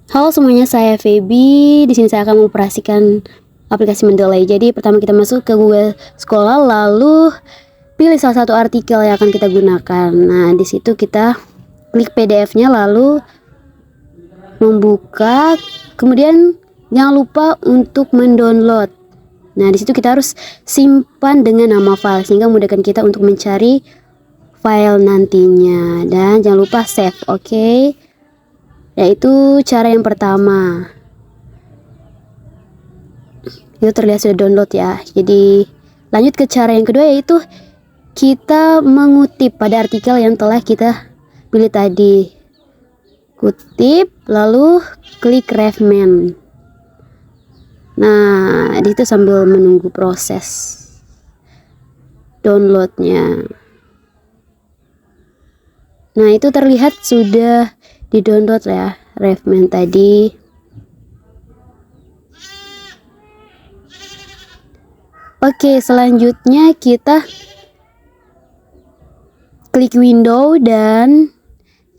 Halo semuanya, saya Feby. Di sini saya akan mengoperasikan aplikasi Mendeley. Jadi pertama kita masuk ke Google Scholar, lalu pilih salah satu artikel yang akan kita gunakan. Nah, di situ kita klik PDF-nya, lalu membuka. Kemudian jangan lupa untuk mendownload. Nah, di situ kita harus simpan dengan nama file sehingga memudahkan kita untuk mencari file nantinya. Dan jangan lupa save, oke? Yaitu cara yang pertama. Itu terlihat sudah download ya. Jadi lanjut ke cara yang kedua, yaitu kita mengutip pada artikel yang telah kita pilih tadi. Kutip, lalu klik Refman. Nah, itu sambil menunggu proses downloadnya. Nah, itu terlihat sudah di-download ya Refman tadi. Oke, selanjutnya kita klik window dan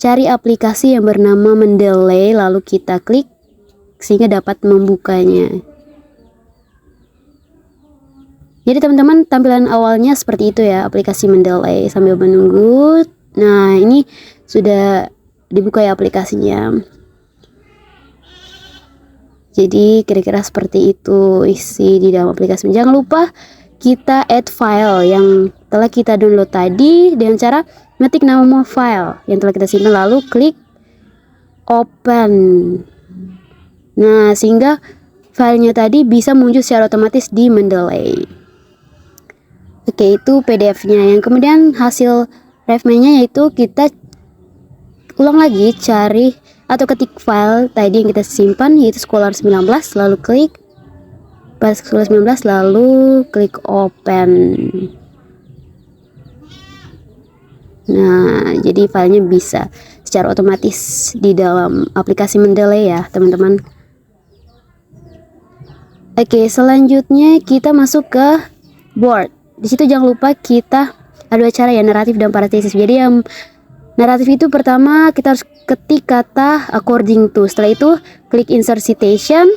cari aplikasi yang bernama Mendeley, lalu kita klik sehingga dapat membukanya. Jadi teman-teman, tampilan awalnya seperti itu ya aplikasi Mendeley. Sambil menunggu, nah ini sudah dibuka ya aplikasinya. Jadi kira-kira seperti itu isi di dalam aplikasi. Jangan lupa kita add file yang telah kita download tadi dengan cara ngetik nama file yang telah kita simpan, lalu klik open. Nah, sehingga filenya tadi bisa muncul secara otomatis di Mendeley. Oke, itu PDF-nya. Yang kemudian hasil Refman-nya yaitu kita ulang lagi cari atau ketik file tadi yang kita simpan, yaitu Scholar 19, lalu klik pada Scholar 19, lalu klik open. Nah, jadi filenya bisa secara otomatis di dalam aplikasi Mendeley ya teman-teman. Oke, selanjutnya kita masuk ke Word. Di situ jangan lupa kita ada dua cara ya, naratif dan parathesis. Jadi yang naratif itu pertama kita harus ketik kata according to. Setelah itu klik insert citation.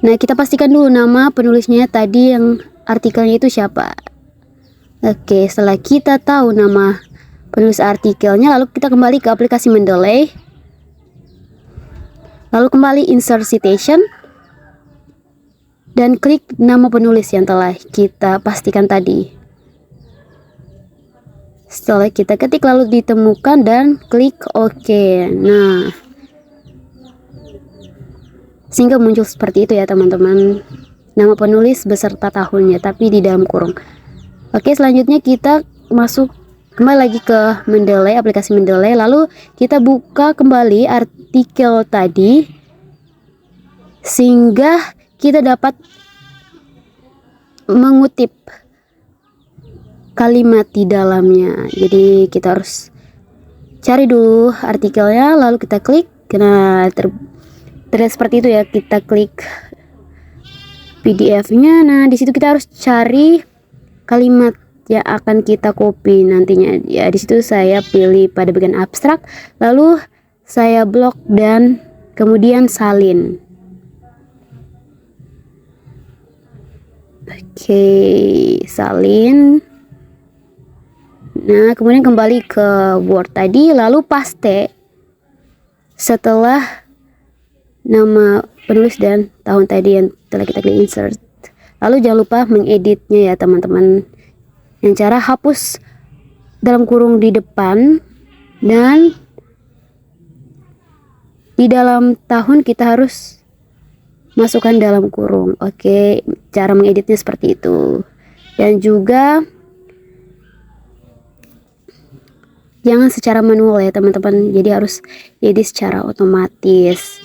Nah, kita pastikan dulu nama penulisnya tadi, yang artikelnya itu siapa. Oke, setelah kita tahu nama penulis artikelnya, lalu kita kembali ke aplikasi Mendeley. Lalu kembali insert citation dan klik nama penulis yang telah kita pastikan tadi. Setelah kita ketik lalu ditemukan dan klik OK. Nah, sehingga muncul seperti itu ya teman-teman, nama penulis beserta tahunnya tapi di dalam kurung. Oke, selanjutnya kita masuk kembali lagi ke Mendeley, aplikasi Mendeley, lalu kita buka kembali artikel tadi sehingga kita dapat mengutip kalimat di dalamnya. Jadi kita harus cari dulu artikelnya, lalu kita klik. Nah, terlihat seperti itu ya. Kita klik PDF-nya. Nah, di situ kita harus cari kalimat yang akan kita copy nantinya. Ya, di situ saya pilih pada bagian abstrak, lalu saya blok dan kemudian salin. Oke, salin. Nah, kemudian kembali ke Word tadi, lalu paste setelah nama penulis dan tahun tadi yang telah kita klik insert. Lalu jangan lupa mengeditnya ya teman-teman. Yang cara hapus dalam kurung di depan, dan di dalam tahun kita harus masukkan dalam kurung. Oke, cara mengeditnya seperti itu. Dan juga jangan secara manual ya teman-teman, jadi harus edit secara otomatis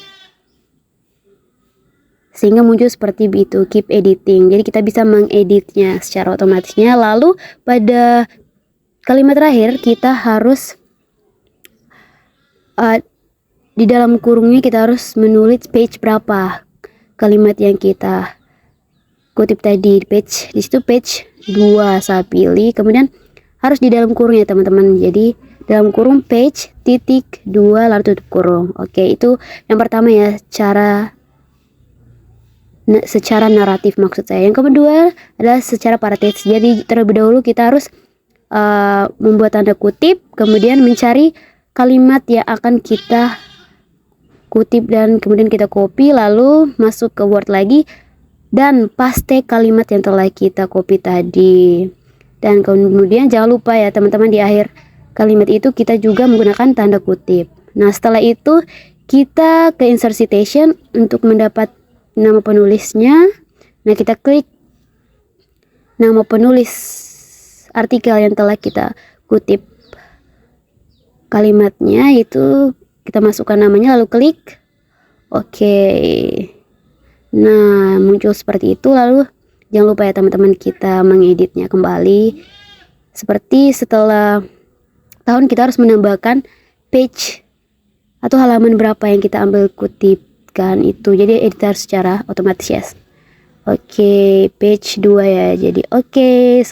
sehingga muncul seperti itu, keep editing. Jadi kita bisa mengeditnya secara otomatisnya. Lalu pada kalimat terakhir kita harus di dalam kurungnya kita harus menulis page berapa kalimat yang kita kutip tadi. Page, di situ page 2 saya pilih, kemudian harus di dalam kurung ya teman-teman. Jadi dalam kurung page titik 2 lalu tutup kurung. Oke, itu yang pertama ya, secara naratif maksud saya. Yang kedua adalah secara parateks. Jadi terlebih dahulu kita harus membuat tanda kutip, kemudian mencari kalimat yang akan kita kutip dan kemudian kita copy, lalu masuk ke Word lagi dan paste kalimat yang telah kita copy tadi. Dan kemudian jangan lupa ya teman-teman, di akhir kalimat itu kita juga menggunakan tanda kutip. Nah, setelah itu kita ke insert citation untuk mendapat nama penulisnya. Nah, kita klik nama penulis artikel yang telah kita kutip kalimatnya, itu kita masukkan namanya lalu klik. Oke. Nah, muncul seperti itu. Lalu jangan lupa ya teman-teman, kita mengeditnya kembali. Seperti setelah tahun kita harus menambahkan page atau halaman berapa yang kita ambil kutipkan itu. Jadi editor secara otomatis ya. Oke, page 2 ya. Jadi oke.